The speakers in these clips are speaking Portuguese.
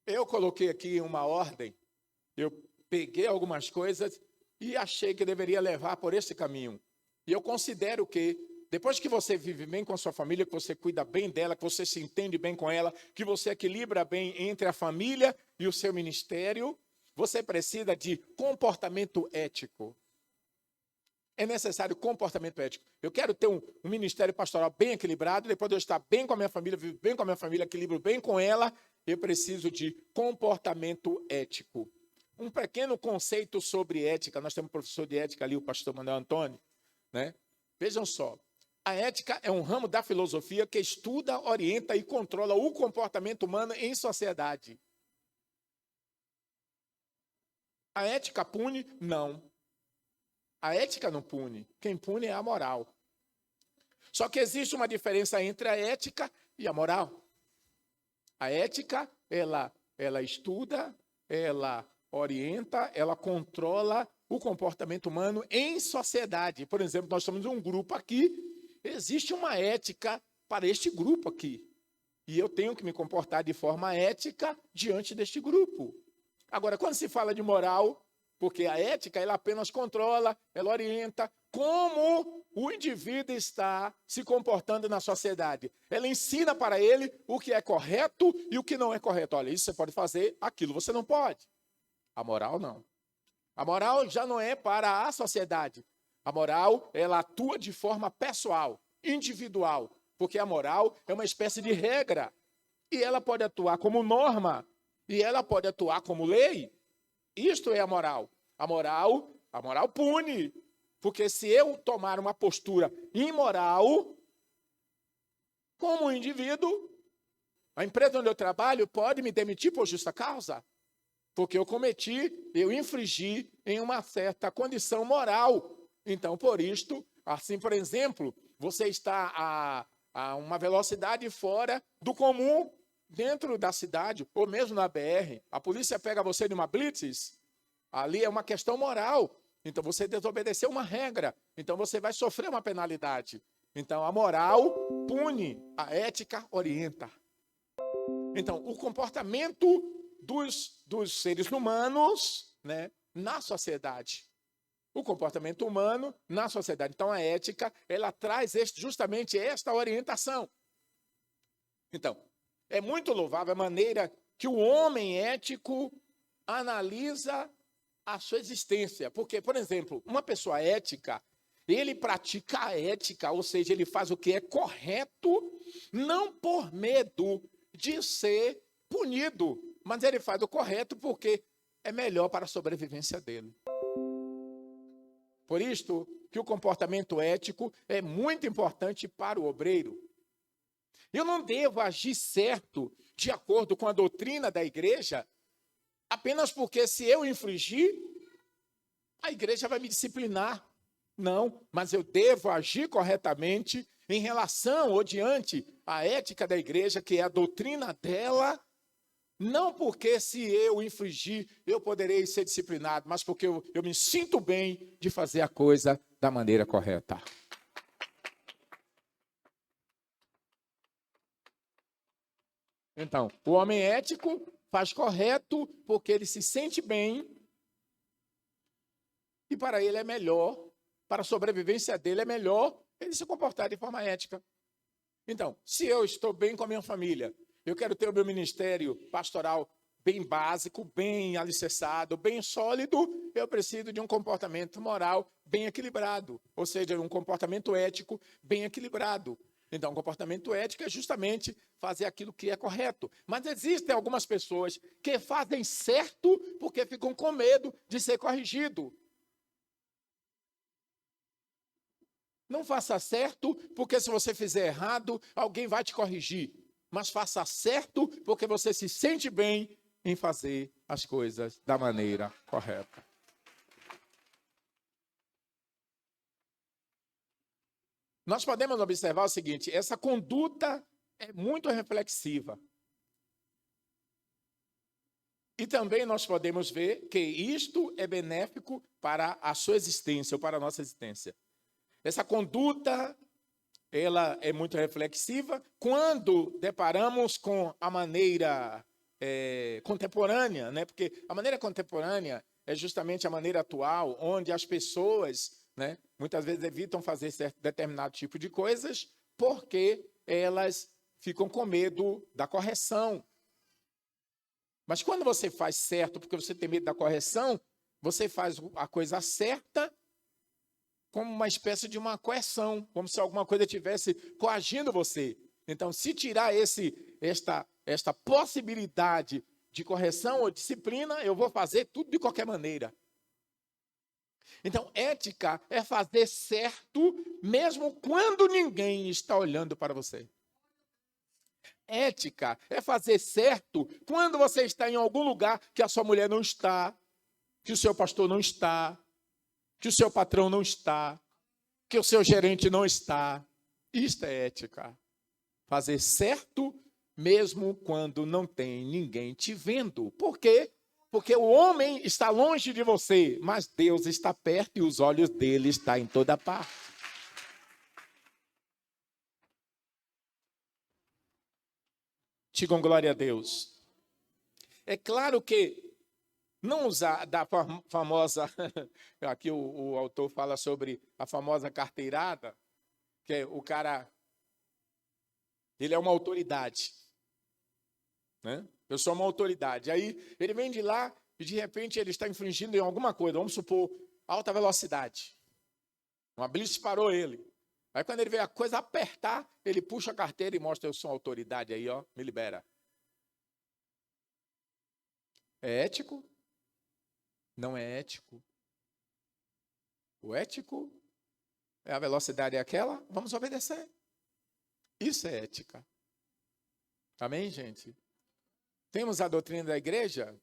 Eu coloquei aqui uma ordem, eu peguei algumas coisas e achei que deveria levar por esse caminho. E eu considero que, depois que você vive bem com a sua família, que você cuida bem dela, que você se entende bem com ela, que você equilibra bem entre a família e o seu ministério, você precisa de comportamento ético. É necessário comportamento ético. Eu quero ter um ministério pastoral bem equilibrado, depois de eu estar bem com a minha família, vivo bem com a minha família, equilibro bem com ela, eu preciso de comportamento ético. Um pequeno conceito sobre ética, nós temos um professor de ética ali, o pastor Manuel Antônio, né? Vejam só, a ética é um ramo da filosofia que estuda, orienta e controla o comportamento humano em sociedade. A ética pune? Não. A ética não pune. Quem pune é a moral. Só que existe uma diferença entre a ética e a moral. A ética, ela estuda, ela orienta, ela controla o comportamento humano em sociedade. Por exemplo, nós somos um grupo aqui, existe uma ética para este grupo aqui. E eu tenho que me comportar de forma ética diante deste grupo. Agora, quando se fala de moral, porque a ética, ela apenas controla, ela orienta como o indivíduo está se comportando na sociedade. Ela ensina para ele o que é correto e o que não é correto. Olha, isso você pode fazer, aquilo você não pode. A moral, não. A moral já não é para a sociedade. A moral, ela atua de forma pessoal, individual, porque a moral é uma espécie de regra. E ela pode atuar como norma, e ela pode atuar como lei. Isto é a moral. A moral pune. Porque se eu tomar uma postura imoral, como indivíduo, a empresa onde eu trabalho pode me demitir por justa causa. Porque eu infringi em uma certa condição moral. Então, por isto, assim, por exemplo, você está a uma velocidade fora do comum dentro da cidade, ou mesmo na BR. A polícia pega você de uma blitz, ali é uma questão moral. Então, você desobedeceu uma regra. Então, você vai sofrer uma penalidade. Então, a moral pune, a ética orienta. Então, o comportamento dos seres humanos, né, na sociedade. O comportamento humano na sociedade. Então, a ética, ela traz justamente esta orientação. Então, é muito louvável a maneira que o homem ético analisa a sua existência. Porque, por exemplo, uma pessoa ética, ele pratica a ética, ou seja, ele faz o que é correto, não por medo de ser punido, mas ele faz o correto porque é melhor para a sobrevivência dele. Por isto que o comportamento ético é muito importante para o obreiro. Eu não devo agir certo de acordo com a doutrina da igreja, apenas porque se eu infringir, a igreja vai me disciplinar. Não, mas eu devo agir corretamente em relação ou diante à ética da igreja, que é a doutrina dela, não porque se eu infringir, eu poderei ser disciplinado, mas porque eu me sinto bem de fazer a coisa da maneira correta. Então, o homem ético faz correto porque ele se sente bem e para ele é melhor, para a sobrevivência dele é melhor ele se comportar de forma ética. Então, se eu estou bem com a minha família, eu quero ter o meu ministério pastoral bem básico, bem alicerçado, bem sólido, eu preciso de um comportamento moral bem equilibrado, ou seja, um comportamento ético bem equilibrado. Então, o comportamento ético é justamente fazer aquilo que é correto. Mas existem algumas pessoas que fazem certo porque ficam com medo de ser corrigido. Não faça certo porque se você fizer errado, alguém vai te corrigir. Mas faça certo porque você se sente bem em fazer as coisas da maneira correta. Nós podemos observar o seguinte, essa conduta é muito reflexiva. E também nós podemos ver que isto é benéfico para a sua existência, ou para a nossa existência. Essa conduta, ela é muito reflexiva quando deparamos com a maneira contemporânea, né? Porque a maneira contemporânea é justamente a maneira atual, onde as pessoas, né, muitas vezes evitam fazer certo determinado tipo de coisas porque elas ficam com medo da correção. Mas quando você faz certo porque você tem medo da correção, você faz a coisa certa como uma espécie de uma coerção, como se alguma coisa estivesse coagindo você. Então, se tirar esta possibilidade de correção ou disciplina, eu vou fazer tudo de qualquer maneira. Então, ética é fazer certo mesmo quando ninguém está olhando para você. Ética é fazer certo quando você está em algum lugar que a sua mulher não está, que o seu pastor não está, que o seu patrão não está, que o seu gerente não está. Isto é ética. Fazer certo mesmo quando não tem ninguém te vendo. Por quê? Porque o homem está longe de você, mas Deus está perto e os olhos dele estão em toda parte. Digam glória a Deus. É claro que não usar da famosa, aqui o autor fala sobre a famosa carteirada, que é o cara, ele é uma autoridade, né? Eu sou uma autoridade. Aí ele vem de lá e de repente ele está infringindo em alguma coisa, vamos supor, alta velocidade. Uma blitz parou ele. Aí quando ele vê a coisa apertar, ele puxa a carteira e mostra: eu sou uma autoridade aí, ó, me libera. É ético? Não é ético. O ético é a velocidade é aquela, vamos obedecer. Isso é ética. Amém, gente? Temos a doutrina da igreja?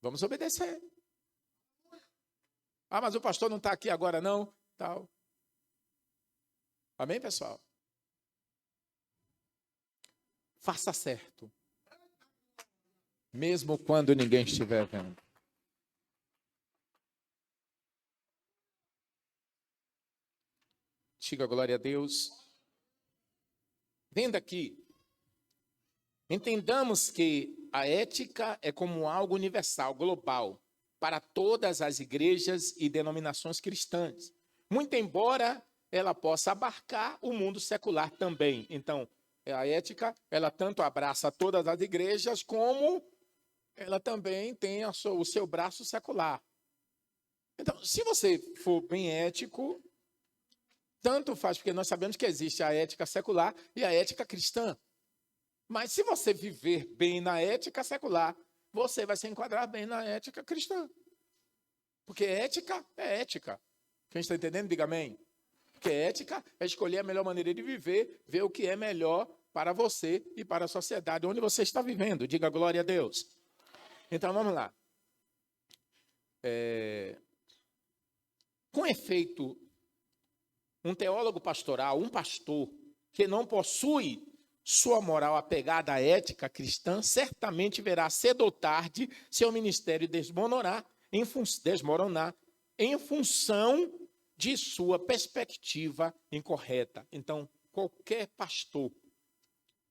Vamos obedecer. Ah, mas o pastor não está aqui agora não? Tal. Amém, pessoal? Faça certo. Mesmo quando ninguém estiver vendo. Diga glória a Deus. Vendo aqui, entendamos que a ética é como algo universal, global, para todas as igrejas e denominações cristãs. Muito embora ela possa abarcar o mundo secular também. Então, a ética, ela tanto abraça todas as igrejas, como ela também tem o seu braço secular. Então, se você for bem ético, tanto faz, porque nós sabemos que existe a ética secular e a ética cristã. Mas se você viver bem na ética secular, você vai se enquadrar bem na ética cristã. Porque ética é ética. Quem está entendendo, diga amém. Porque ética é escolher a melhor maneira de viver, ver o que é melhor para você e para a sociedade onde você está vivendo. Diga glória a Deus. Então, vamos lá. Com efeito, um teólogo pastoral, um pastor, que não possui sua moral apegada à ética cristã, certamente verá cedo ou tarde seu ministério desmoronar em função de sua perspectiva incorreta. Então, qualquer pastor,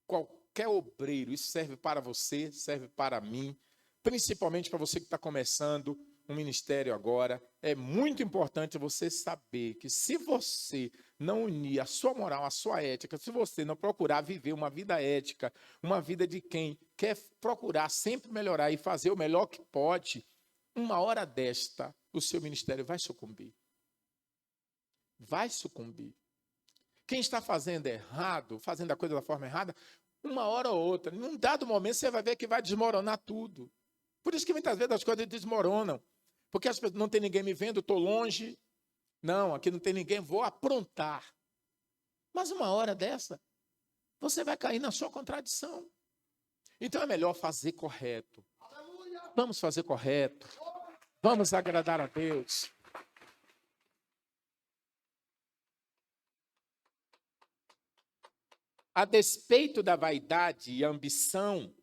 qualquer obreiro, isso serve para você, serve para mim, principalmente para você que está começando um ministério agora. É muito importante você saber que se você não unir a sua moral, a sua ética, se você não procurar viver uma vida ética, uma vida de quem quer procurar sempre melhorar e fazer o melhor que pode, uma hora desta, o seu ministério vai sucumbir. Vai sucumbir. Quem está fazendo errado, fazendo a coisa da forma errada, uma hora ou outra, num dado momento, você vai ver que vai desmoronar tudo. Por isso que muitas vezes as coisas desmoronam. Porque as pessoas, não tem ninguém me vendo, estou longe. Não, aqui não tem ninguém, vou aprontar. Mas uma hora dessa, você vai cair na sua contradição. Então é melhor fazer correto. Vamos fazer correto. Vamos agradar a Deus. A despeito da vaidade e ambição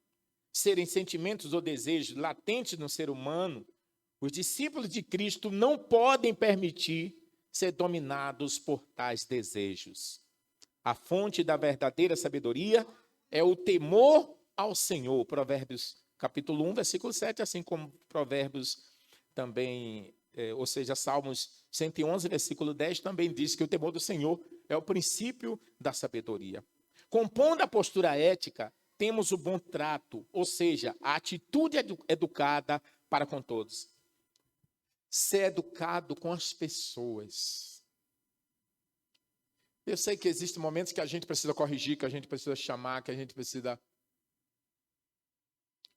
serem sentimentos ou desejos latentes no ser humano, os discípulos de Cristo não podem permitir ser dominados por tais desejos. A fonte da verdadeira sabedoria é o temor ao Senhor. Provérbios capítulo 1, versículo 7, assim como Provérbios também, ou seja, Salmos 111, versículo 10, também diz que o temor do Senhor é o princípio da sabedoria. Compondo a postura ética, temos o bom trato, ou seja, a atitude educada para com todos. Ser educado com as pessoas. Eu sei que existem momentos que a gente precisa corrigir, que a gente precisa chamar, que a gente precisa...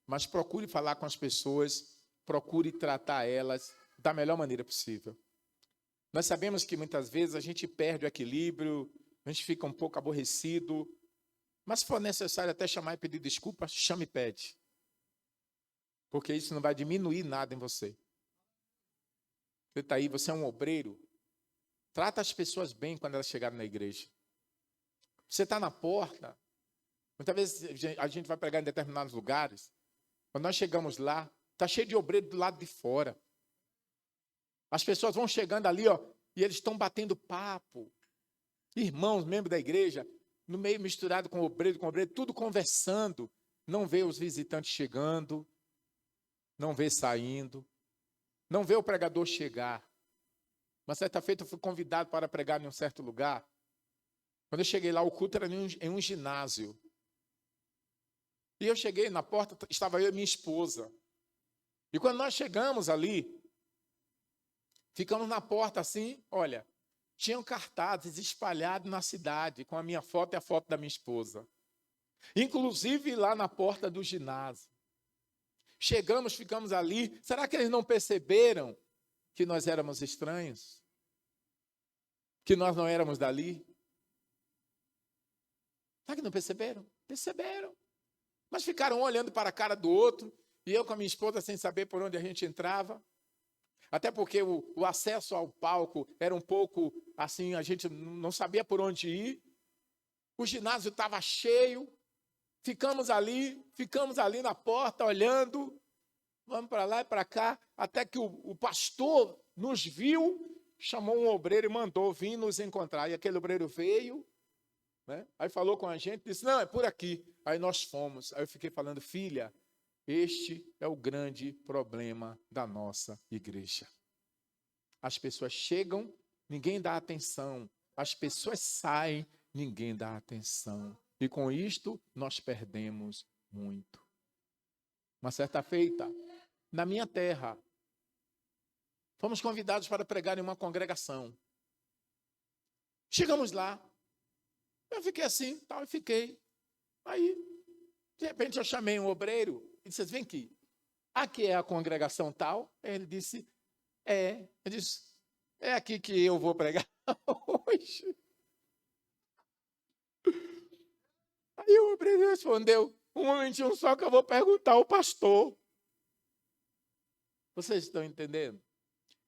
Mas procure falar com as pessoas, procure tratar elas da melhor maneira possível. Nós sabemos que muitas vezes a gente perde o equilíbrio, a gente fica um pouco aborrecido, mas se for necessário até chamar e pedir desculpa, chame e pede. Porque isso não vai diminuir nada em você. Você está aí, você é um obreiro. Trata as pessoas bem quando elas chegarem na igreja. Você está na porta. Muitas vezes a gente vai pregar em determinados lugares. Quando nós chegamos lá, está cheio de obreiro do lado de fora. As pessoas vão chegando ali, ó, e eles estão batendo papo. Irmãos, membros da igreja, no meio misturado com obreiro, tudo conversando. Não vê os visitantes chegando, não vê saindo, não vê o pregador chegar. Uma certa feita eu fui convidado para pregar em um certo lugar. Quando eu cheguei lá, o culto era em um ginásio. E eu cheguei na porta, estava eu e minha esposa. E quando nós chegamos ali, ficamos na porta assim, olha, tinham cartazes espalhados na cidade com a minha foto e a foto da minha esposa. Inclusive lá na porta do ginásio. Chegamos, ficamos ali. Será que eles não perceberam que nós éramos estranhos? Que nós não éramos dali? Será que não perceberam? Perceberam. Mas ficaram um olhando para a cara do outro, e eu com a minha esposa sem saber por onde a gente entrava. Até porque o acesso ao palco era um pouco assim, a gente não sabia por onde ir. O ginásio estava cheio. Ficamos ali na porta olhando. Vamos para lá e para cá, até que o pastor nos viu, chamou um obreiro e mandou vir nos encontrar. E aquele obreiro veio, né? Aí falou com a gente, disse, não, é por aqui. Aí nós fomos. Aí eu fiquei falando, filha, este é o grande problema da nossa igreja. As pessoas chegam, ninguém dá atenção. As pessoas saem, ninguém dá atenção. E com isto, nós perdemos muito. Uma certa feita, na minha terra, fomos convidados para pregar em uma congregação. Chegamos lá, eu fiquei assim, tal, e fiquei. Aí, de repente, eu chamei um obreiro e disse, vem aqui, aqui é a congregação tal? Ele disse, é. Eu disse, é aqui que eu vou pregar hoje. Aí o obreiro respondeu, um momentinho só que eu vou perguntar ao pastor. Vocês estão entendendo?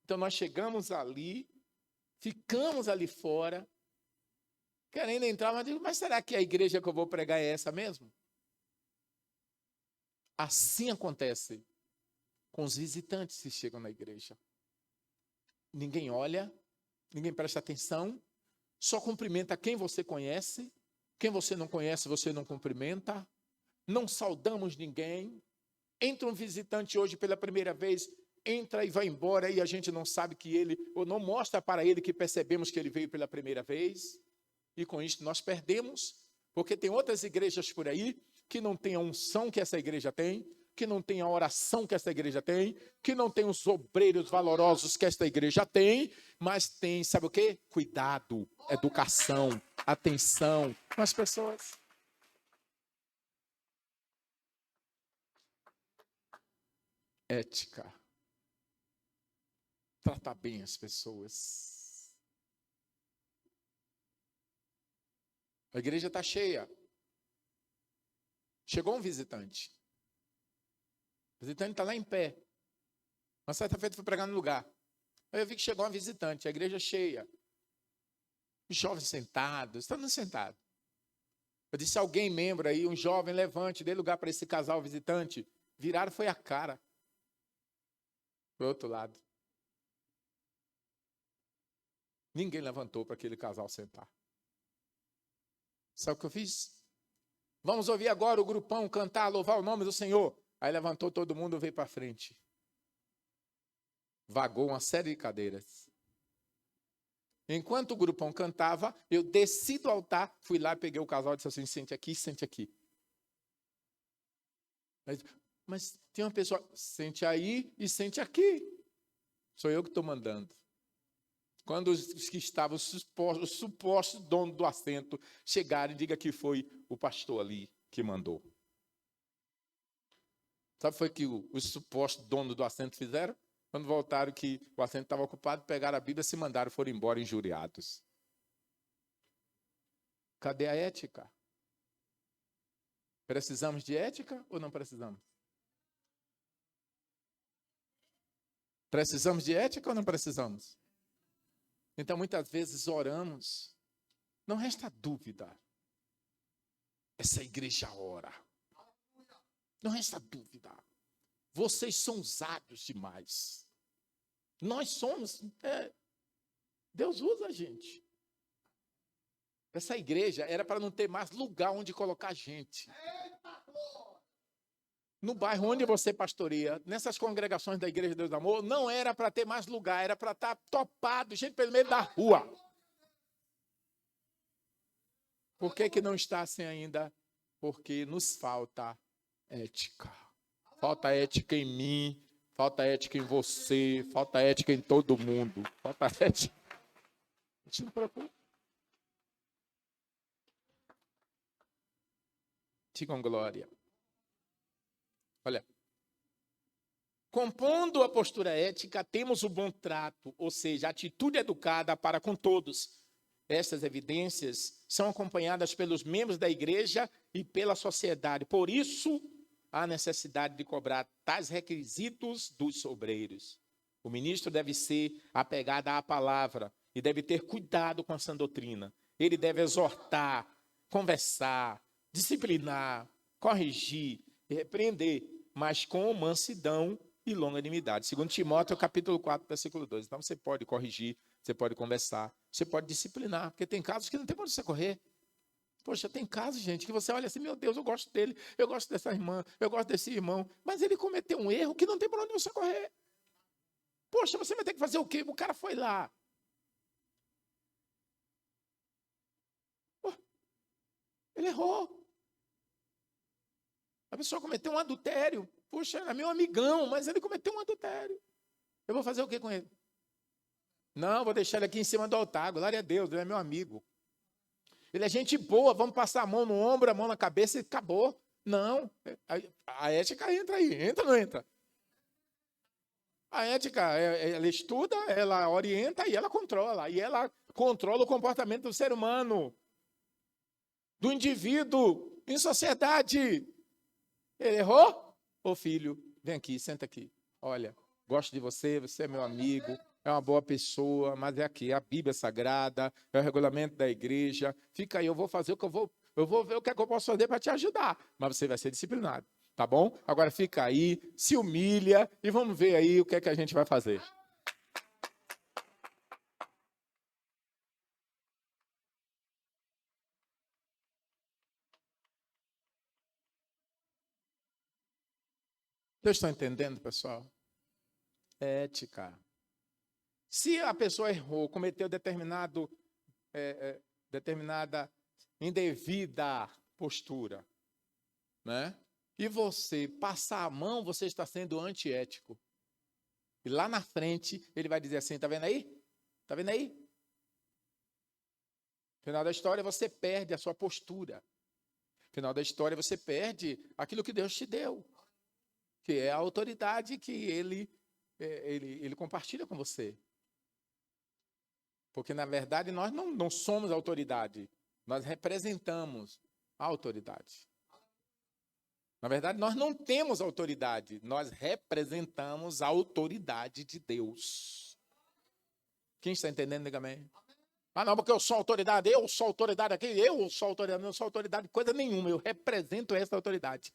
Então nós chegamos ali, ficamos ali fora, querendo entrar, mas digo, mas será que a igreja que eu vou pregar é essa mesmo? Assim acontece com os visitantes que chegam na igreja. Ninguém olha, ninguém presta atenção, só cumprimenta quem você conhece, quem você não conhece, você não cumprimenta, não saudamos ninguém. Entra um visitante hoje pela primeira vez, entra e vai embora e a gente não sabe que ele, ou não mostra para ele que percebemos que ele veio pela primeira vez. E com isso nós perdemos, porque tem outras igrejas por aí que não tem a unção que essa igreja tem, que não tem a oração que essa igreja tem, que não tem os obreiros valorosos que esta igreja tem, mas tem, sabe o quê? Cuidado, educação, atenção com as pessoas. Ética. Tratar bem as pessoas. A igreja está cheia. Chegou um visitante. O visitante está lá em pé. Uma certa feita fui pregar no lugar. Aí eu vi que chegou uma visitante, a igreja cheia. Os jovens sentados, todo mundo sentado. Eu disse, alguém membro aí, um jovem, levante, dê lugar para esse casal visitante. Viraram foi a cara. Pro outro lado. Ninguém levantou para aquele casal sentar. Sabe o que eu fiz? Vamos ouvir agora o grupão cantar, louvar o nome do Senhor. Aí levantou todo mundo, veio para frente. Vagou uma série de cadeiras. Enquanto o grupão cantava, eu desci do altar, fui lá, peguei o casal e disse assim, sente aqui, sente aqui. Mas tem uma pessoa, sente aí e sente aqui. Sou eu que estou mandando. Quando os que estavam, os supostos donos do assento, chegarem, diga que foi o pastor ali que mandou. Sabe o que foi que os supostos donos do assento fizeram? Quando voltaram que o assento estava ocupado, pegaram a Bíblia, se mandaram, foram embora injuriados. Cadê a ética? Precisamos de ética ou não precisamos? Precisamos de ética ou não precisamos? Então, muitas vezes oramos, não resta dúvida. Essa igreja ora. Não resta dúvida. Vocês são usados demais. Nós somos. Deus usa a gente. Essa igreja era para não ter mais lugar onde colocar gente. No bairro onde você pastoreia, nessas congregações da Igreja de Deus do Amor, não era para ter mais lugar, era para estar topado, gente pelo meio da rua. Por que não está assim ainda? Porque nos falta ética. Falta ética em mim, falta ética em você, falta ética em todo mundo. Falta ética. A gente não preocupa. Digam glória. Olha. Compondo a postura ética, temos o bom trato, ou seja, a atitude educada para com todos. Estas evidências são acompanhadas pelos membros da igreja e pela sociedade. Por isso, há necessidade de cobrar tais requisitos dos obreiros. O ministro deve ser apegado à palavra e deve ter cuidado com a sã doutrina. Ele deve exortar, conversar, disciplinar, corrigir, repreender, mas com mansidão e longanimidade. Segundo Timóteo, capítulo 4, versículo 2. Então, você pode corrigir, você pode conversar, você pode disciplinar, porque tem casos que não tem para onde você correr. Poxa, tem casos, gente, que você olha assim, meu Deus, eu gosto dele, eu gosto dessa irmã, eu gosto desse irmão, mas ele cometeu um erro que não tem para onde você correr. Poxa, você vai ter que fazer o quê? O cara foi lá. Ele errou. A pessoa cometeu um adultério. Puxa, era meu amigão, mas ele cometeu um adultério. Eu vou fazer o que com ele? Não, vou deixar ele aqui em cima do altar. Glória a Deus, ele é meu amigo. Ele é gente boa, vamos passar a mão no ombro, a mão na cabeça e acabou. Não, a ética entra aí. Entra ou não entra? A ética, ela estuda, ela orienta e ela controla. E ela controla o comportamento do ser humano, do indivíduo, em sociedade. Ele errou? Ô filho, vem aqui, senta aqui. Olha, gosto de você, você é meu amigo, é uma boa pessoa, mas é aqui, é a Bíblia Sagrada, é o regulamento da igreja. Fica aí, eu vou fazer o que eu vou ver o que é que eu posso fazer para te ajudar. Mas você vai ser disciplinado, tá bom? Agora fica aí, se humilha e vamos ver aí o que é que a gente vai fazer. Vocês estão entendendo, pessoal? Ética. Se a pessoa errou, cometeu determinada indevida postura, né? E você passar a mão, você está sendo antiético. E lá na frente, ele vai dizer assim, tá vendo aí? Tá vendo aí? No final da história, você perde a sua postura. No final da história, você perde aquilo que Deus te deu, que é a autoridade que ele compartilha com você. Porque, na verdade, nós não somos autoridade. Nós representamos a autoridade. Na verdade, nós não temos autoridade. Nós representamos a autoridade de Deus. Quem está entendendo, diga amém. Ah, não, porque eu sou autoridade aqui, eu sou autoridade, não sou autoridade de coisa nenhuma. Eu represento essa autoridade.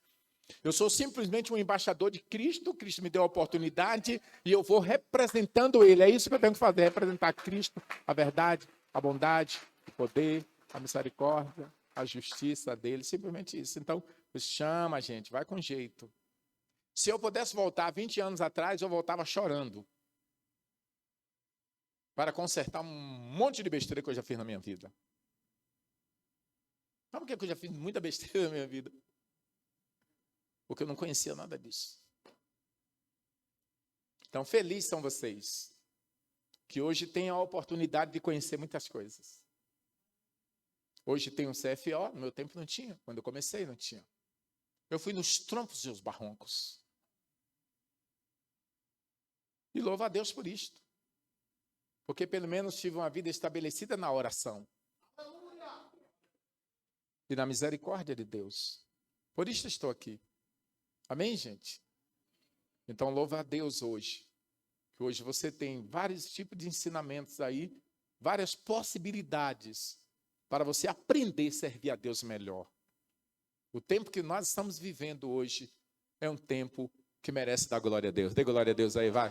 Eu sou simplesmente um embaixador de Cristo. Cristo me deu a oportunidade e eu vou representando Ele. É isso que eu tenho que fazer, representar Cristo, a verdade, a bondade, o poder, a misericórdia. a justiça dele, simplesmente isso. Então, chama, gente, vai com jeito. Se eu pudesse voltar 20 anos atrás, eu voltava chorando para consertar um monte de besteira que eu já fiz na minha vida. Sabe por que eu já fiz muita besteira na minha vida? Porque eu não conhecia nada disso. Então, felizes são vocês, que hoje têm a oportunidade de conhecer muitas coisas. Hoje tem um CFO, no meu tempo não tinha. Quando eu comecei, não tinha. Eu fui nos troncos e os barrancos. E louvo a Deus por isto. Porque pelo menos tive uma vida estabelecida na oração. E na misericórdia de Deus. Por isso estou aqui. Amém, gente? Então louva a Deus hoje. Que hoje você tem vários tipos de ensinamentos aí, várias possibilidades para você aprender a servir a Deus melhor. O tempo que nós estamos vivendo hoje é um tempo que merece dar glória a Deus. Dê glória a Deus aí, vai.